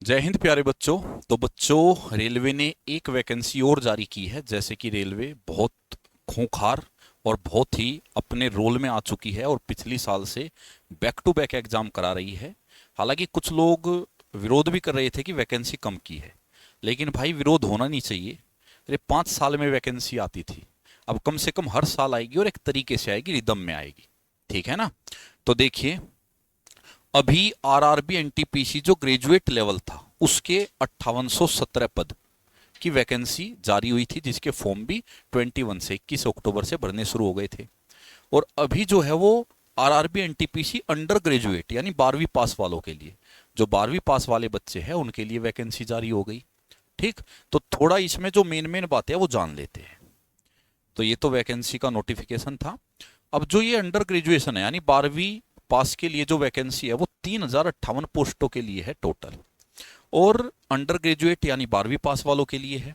जय हिंद प्यारे बच्चों। तो बच्चों, रेलवे ने एक वैकेंसी और जारी की है। जैसे कि रेलवे बहुत खूंखार और बहुत ही अपने रोल में आ चुकी है और पिछली साल से बैक टू बैक एग्जाम करा रही है। हालांकि कुछ लोग विरोध भी कर रहे थे कि वैकेंसी कम की है, लेकिन भाई विरोध होना नहीं चाहिए। अरे 5 साल में वैकेंसी आती थी, अब कम से कम हर साल आएगी और एक तरीके से आएगी, रिदम में आएगी। ठीक है ना। तो देखिए, अभी आरआरबी एनटीपीसी जो ग्रेजुएट लेवल था उसके 5817 पद की वैकेंसी जारी हुई थी, जिसके फॉर्म भी 21 से 21 अक्टूबर से भरने शुरू हो गए थे। और अभी जो है वो आरआरबी एनटीपीसी अंडर ग्रेजुएट यानी 12वीं पास वालों के लिए, जो 12वीं पास वाले बच्चे हैं उनके लिए वैकेंसी जारी हो गई। ठीक। तो थोड़ा इसमें जो मेन मेन बातें हैं वो जान लेते हैं। तो ये तो वैकेंसी का नोटिफिकेशन था। अब जो ये अंडर ग्रेजुएशन है यानी 12वीं पास के लिए जो वैकेंसी है वो 3058 पोस्टों के लिए है टोटल। और अंडर ग्रेजुएट यानी 12वीं पास वालों के लिए है।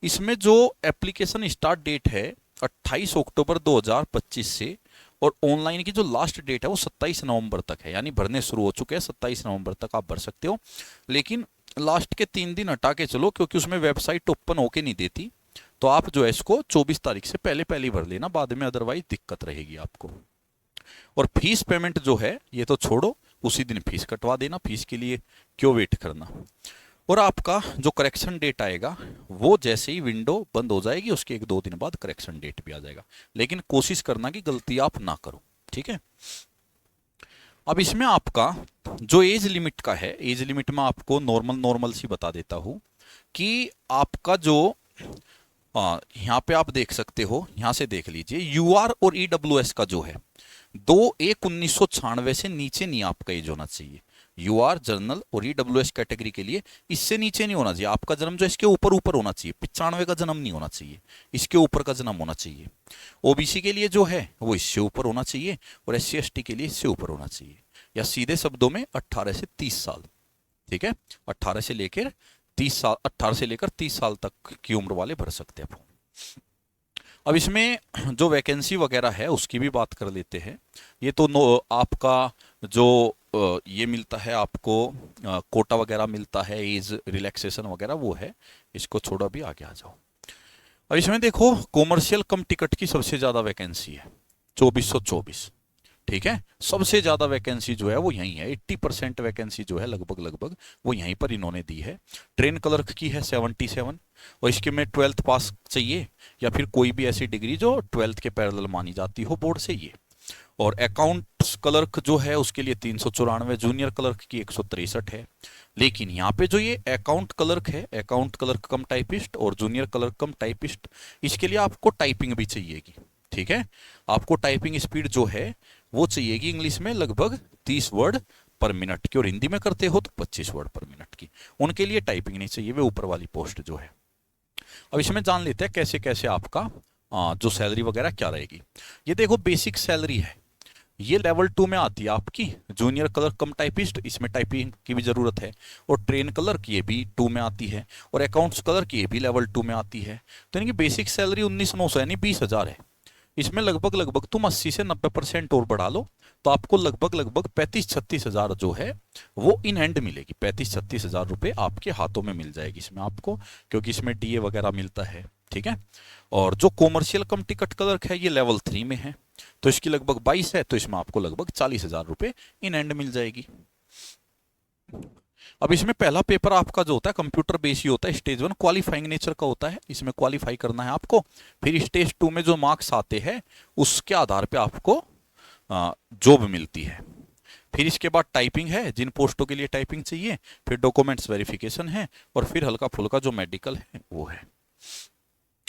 इसमें जो एप्लीकेशन स्टार्ट डेट है 28 अक्टूबर 2025 से, और ऑनलाइन की जो लास्ट डेट है वो 27 नवंबर तक है, यानी भरने शुरू हो चुके हैं। 27 नवंबर तक आप भर सकते हो, लेकिन लास्ट के 3 दिन हटा के चलो, क्योंकि उसमें वेबसाइट ओपन होके नहीं देती। तो आप जो है इसको 24 तारीख से पहले पहले भर लेना, बाद में अदरवाइज दिक्कत रहेगी आपको। और फीस पेमेंट जो है ये तो छोड़ो, उसी दिन फीस कटवा देना, फीस के लिए क्यों वेट करना। और आपका जो करेक्शन डेट आएगा वो जैसे ही विंडो बंद हो जाएगी उसके 1-2 दिन बाद करेक्शन डेट भी आ जाएगा। लेकिन कोशिश करना कि गलती आप ना करो। ठीक है। अब इसमें आपका जो एज लिमिट का है, एज लिमिट में आपको नॉर्मल नॉर्मल सी बता देता हूं कि आपका जो यहाँ पे आप देख सकते हो, यहाँ से देख लीजिए, यूआर और ईडब्ल्यूएस का जो है 2/1/1996 से नीचे नहीं आपका एज होना चाहिए। यूआर जर्नल और ईडब्ल्यूएस कैटेगरी के लिए इससे नीचे नहीं होना चाहिए। आपका जन्म जो इसके ऊपर ऊपर होना चाहिए, 95 का जन्म नहीं होना चाहिए, इसके ऊपर का जन्म होना चाहिए। ओबीसी के लिए जो है वो इससे ऊपर होना चाहिए, और एससी एसटी के लिए इससे ऊपर होना चाहिए, या सीधे शब्दों में 18 से 30 साल। ठीक है। 18 से लेकर 30 साल, 18 से लेकर 30 साल तक की उम्र वाले भर सकते हैं। अब इसमें जो वैकेंसी वगैरह है उसकी भी बात कर लेते हैं। ये तो आपका जो ये मिलता है आपको, कोटा वगैरह मिलता है, एज रिलैक्सेशन वगैरह वो है। इसको छोड़ो, भी आगे आ जाओ। अब इसमें देखो, कॉमर्शियल कम टिकट की सबसे ज्यादा वैकेंसी है 2424। ठीक है। सबसे ज्यादा वैकेंसी जो है वो यहीं है, 80% वैकेंसी जो है लगभग लगभग वो यहीं पर इन्होंने दी है। ट्रेन क्लर्क की है 77, और इसके में 12th पास चाहिए या फिर कोई भी ऐसी डिग्री जो 12th के पैरेलल मानी जाती हो बोर्ड से, ये। और अकाउंट्स क्लर्क जो है उसके लिए 394, जूनियर क्लर्क की 163 है। लेकिन यहाँ पे जो ये अकाउंट क्लर्क है, अकाउंट क्लर्क कम टाइपिस्ट और जूनियर क्लर्क कम टाइपिस्ट, इसके लिए आपको टाइपिंग भी चाहिएगी। ठीक है। आपको टाइपिंग स्पीड जो है वो चाहिएगी इंग्लिश में लगभग 30 वर्ड पर मिनट की, और हिंदी में करते हो तो 25 वर्ड पर मिनट की। उनके लिए टाइपिंग नहीं चाहिए, वे ऊपर वाली पोस्ट जो है। अब इसमें जान लेते हैं कैसे कैसे आपका जो सैलरी वगैरह क्या रहेगी। ये देखो, बेसिक सैलरी है, ये लेवल 2 में आती है आपकी। जूनियर क्लर्क कम टाइपिस्ट, इसमें टाइपिंग की भी जरूरत है। और ट्रेन क्लर्क ये भी 2 में आती है, और अकाउंट्स क्लर्क ये भी लेवल 2 में आती है। तो यानी कि बेसिक सैलरी 19,900 यानी 20,000 है। इसमें लगभग लगभग तुम 80 से 90% और बढ़ा लो तो आपको लगभग लगभग 35-36 हजार जो है वो इन हैंड मिलेगी। 35-36 हजार रुपए आपके हाथों में मिल जाएगी इसमें आपको, क्योंकि इसमें डीए वगैरह मिलता है। ठीक है। और जो कॉमर्शियल कम टिकट क्लर्क है ये लेवल 3 में है, तो इसकी लगभग 22 है, तो इसमें आपको लगभग 40,000 रुपए इन हैंड मिल जाएगी। अब इसमें पहला पेपर आपका जो होता है कंप्यूटर बेस ही होता है। स्टेज 1 क्वालिफाइंग नेचर का होता है, इसमें क्वालिफाई करना है आपको। फिर स्टेज 2 में जो मार्क्स आते हैं उसके आधार पे आपको जॉब मिलती है। फिर इसके बाद टाइपिंग है, जिन पोस्टों के लिए टाइपिंग चाहिए। फिर डॉक्यूमेंट्स वेरिफिकेशन है, और फिर हल्का फुल्का जो मेडिकल है वो है।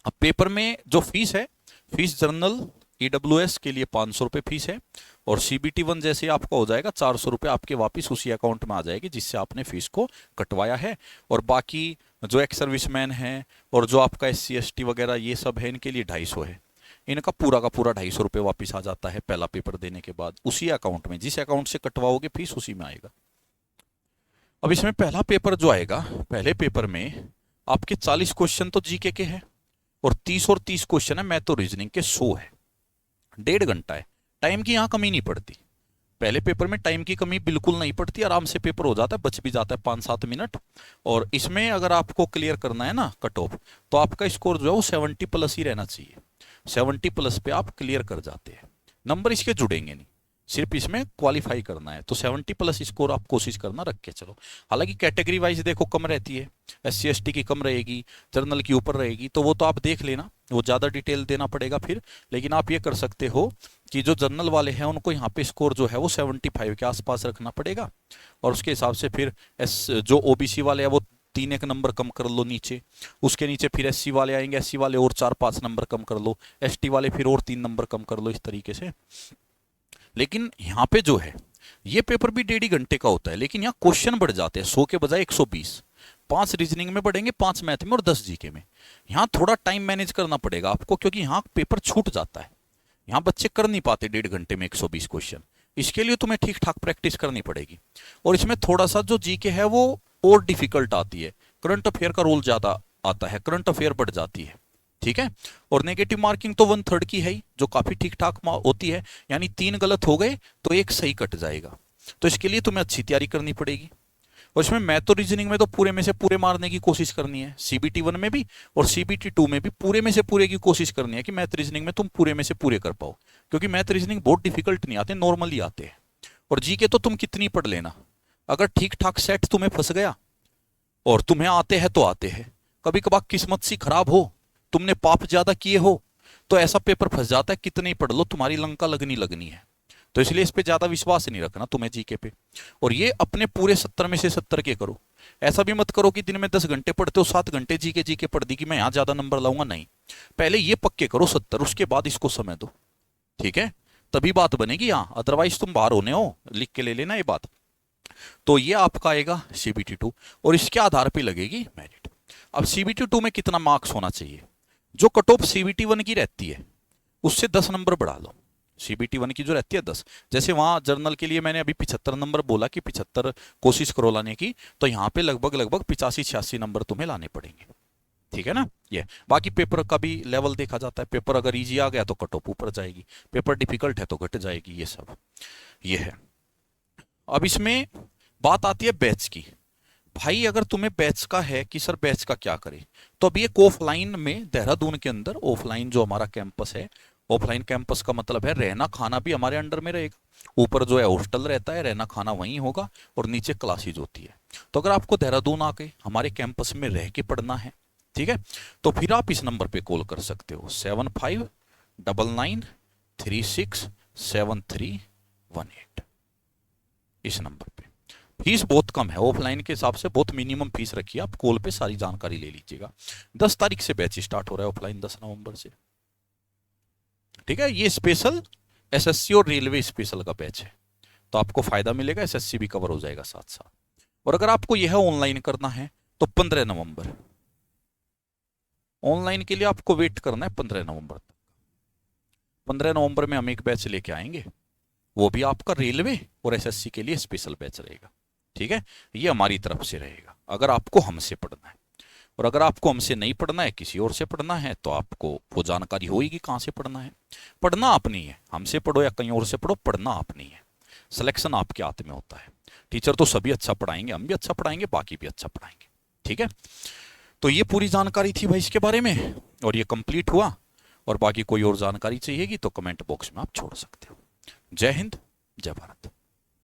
अब पेपर में जो फीस है, फीस जर्नल ईडब्ल्यूएस के लिए 500 रुपये फीस है, और सीबीटी 1 जैसे आपका हो जाएगा 400 रुपये आपके वापस उसी अकाउंट में आ जाएगी जिससे आपने फीस को कटवाया है। और बाकी जो एक्स सर्विसमैन है और जो आपका SC ST वगैरह ये सब है, इनके लिए 250 है। इनका पूरा का पूरा 250 रुपये वापस आ जाता है पहला पेपर देने के बाद उसी अकाउंट में, जिस अकाउंट से कटवाओगे फीस उसी में आएगा। अब इसमें पहला पेपर जो आएगा, पहले पेपर में आपके 40 क्वेश्चन तो जीके के हैं, और 30 क्वेश्चन है मैथ और रीजनिंग के 100 है। 1.5 घंटा है, टाइम की यहाँ कमी नहीं पड़ती। पहले पेपर में टाइम की कमी बिल्कुल नहीं पड़ती, आराम से पेपर हो जाता है, बच भी जाता है 5-7 मिनट। और इसमें अगर आपको क्लियर करना है ना कट ऑफ, तो आपका स्कोर जो है वो 70+ ही रहना चाहिए। 70+ पे आप क्लियर कर जाते हैं, नंबर इसके जुड़ेंगे नहीं, सिर्फ इसमें क्वालिफाई करना है। तो 70+ स्कोर आप कोशिश करना रख के चलो। हालांकि कैटेगरी वाइज देखो कम रहती है, SC ST की कम रहेगी, जनरल की ऊपर रहेगी, तो वो तो आप देख लेना, वो ज़्यादा डिटेल देना पड़ेगा फिर। लेकिन आप ये कर सकते हो कि जो जनरल वाले हैं उनको यहाँ पे स्कोर जो है वो 75 के आसपास रखना पड़ेगा, और उसके हिसाब से फिर जो OBC वाले हैं वो 3-1 नंबर कम कर लो नीचे, उसके नीचे फिर SC वाले आएंगे, SC वाले और 4-5 नंबर कम कर लो, ST वाले फिर और 3 नंबर कम कर लो, इस तरीके से। लेकिन यहाँ पे जो है ये पेपर भी 1.5 घंटे का होता है, लेकिन यहाँ क्वेश्चन बढ़ जाते हैं 100 के बजाय 120। 5 रीजनिंग में बढ़ेंगे, 5 मैथ में और 10 जीके में। यहाँ थोड़ा टाइम मैनेज करना पड़ेगा आपको, क्योंकि यहाँ पेपर छूट जाता है, यहाँ बच्चे कर नहीं पाते 1.5 घंटे में 120 क्वेश्चन। इसके लिए तुम्हें ठीक ठाक प्रैक्टिस करनी पड़ेगी। और इसमें थोड़ा सा जो जीके है वो और डिफिकल्ट आती है, करंट अफेयर का रोल ज्यादा आता है, करंट अफेयर बढ़ जाती है, ठीक है। और नेगेटिव मार्किंग तो 1/3 की है ही, जो काफी ठीक ठाक होती है, यानी 3 गलत हो गए तो 1 सही कट जाएगा। तो इसके लिए तुम्हें अच्छी तैयारी करनी पड़ेगी। और इसमें मैथ और रीजनिंग में तो पूरे में से पूरे मारने की कोशिश करनी है, CBT 1 में भी और CBT 2 में भी पूरे में से पूरे की कोशिश करनी है कि मैथ रीजनिंग में तुम पूरे में से पूरे कर पाओ, क्योंकि मैथ रीजनिंग बहुत डिफिकल्ट नहीं आते, नॉर्मली आते हैं। और जीके तो तुम कितनी पढ़ लेना, अगर ठीक ठाक सेट तुम्हें फंस गया और तुम्हें आते हैं तो आते हैं, कभी कभार किस्मत सी खराब हो, तुमने पाप ज्यादा किए हो, तो ऐसा पेपर फंस जाता है, कितने ही पढ़ लो तुम्हारी लंका लगनी लगनी है। तो इसलिए इस पे ज्यादा विश्वास नहीं रखना तुम्हें जीके पे। और ये अपने पूरे 70 में से 70 के करो, ऐसा भी मत करो कि दिन में 10 घंटे पढ़ते हो 7 घंटे जीके जीके पढ़ दी कि मैं यहाँ ज्यादा नंबर लाऊंगा, नहीं। पहले ये पक्के करो 70, उसके बाद इसको समय दो, ठीक है, तभी बात बनेगी। यहाँ अदरवाइज तुम बाहर होने हो, लिख के ले लेना ये बात। तो ये आपका आएगा CBT 2 और इसके आधार पर लगेगी मेरिट। अब CBT 2 में कितना मार्क्स होना चाहिए? जो कट ऑफ CBT 1 की रहती है उससे 10 नंबर बढ़ा लो। CBT 1 की जो रहती है 10, जैसे वहां जर्नल के लिए मैंने अभी 75 नंबर बोला कि 75 कोशिश करो लाने की, तो यहाँ पे लगभग 85-86 नंबर तुम्हें लाने पड़ेंगे, ठीक है ना। ये बाकी पेपर का भी लेवल देखा जाता है, पेपर अगर इजी आ गया तो कट ऑफ ऊपर जाएगी, पेपर डिफिकल्ट है तो घट जाएगी, ये सब ये है। अब इसमें बात आती है बैच की। भाई अगर तुम्हें बैच का है कि सर बैच का क्या करें, तो अभी एक ऑफलाइन में देहरादून के अंदर ऑफलाइन जो हमारा कैंपस है, ऑफलाइन कैंपस का मतलब है रहना खाना भी हमारे अंडर में रहेगा, ऊपर जो है हॉस्टल रहता है, रहना खाना वहीं होगा, और नीचे क्लासेज होती है। तो अगर आपको देहरादून आके हमारे कैंपस में रह के पढ़ना है, ठीक है, तो फिर आप इस नंबर पे कॉल कर सकते हो 7599367318, इस नंबर पे। फीस बहुत कम है, ऑफलाइन के हिसाब से बहुत मिनिमम फीस रखी है, आप कॉल पे सारी जानकारी ले लीजिएगा। 10 तारीख से बैच स्टार्ट हो रहा है ऑफलाइन, 10 नवंबर से, ठीक है। ये स्पेशल SSC और रेलवे स्पेशल का बैच है, तो आपको फायदा मिलेगा, SSC भी कवर हो जाएगा साथ साथ। और अगर आपको यह ऑनलाइन करना है तो 15 नवंबर ऑनलाइन के लिए आपको वेट करना है 15 नवंबर तक। 15 नवंबर में हम एक बैच लेके आएंगे, वो भी आपका रेलवे और SSC के लिए स्पेशल बैच रहेगा, ठीक है। ये हमारी तरफ से रहेगा अगर आपको हमसे पढ़ना है। और अगर आपको हमसे नहीं पढ़ना है, किसी और से पढ़ना है, तो आपको वो जानकारी होगी कहाँ से पढ़ना है। पढ़ना अपनी है, हमसे पढ़ो या कहीं और से पढ़ो, पढ़ना अपनी है, सिलेक्शन आपके हाथ में होता है। टीचर तो सभी अच्छा पढ़ाएंगे, हम भी अच्छा पढ़ाएंगे, बाकी भी अच्छा पढ़ाएंगे, ठीक है। तो ये पूरी जानकारी थी भाई इसके बारे में, और ये कंप्लीट हुआ। और बाकी कोई और जानकारी चाहिएगी तो कमेंट बॉक्स में आप छोड़ सकते हो। जय हिंद, जय भारत।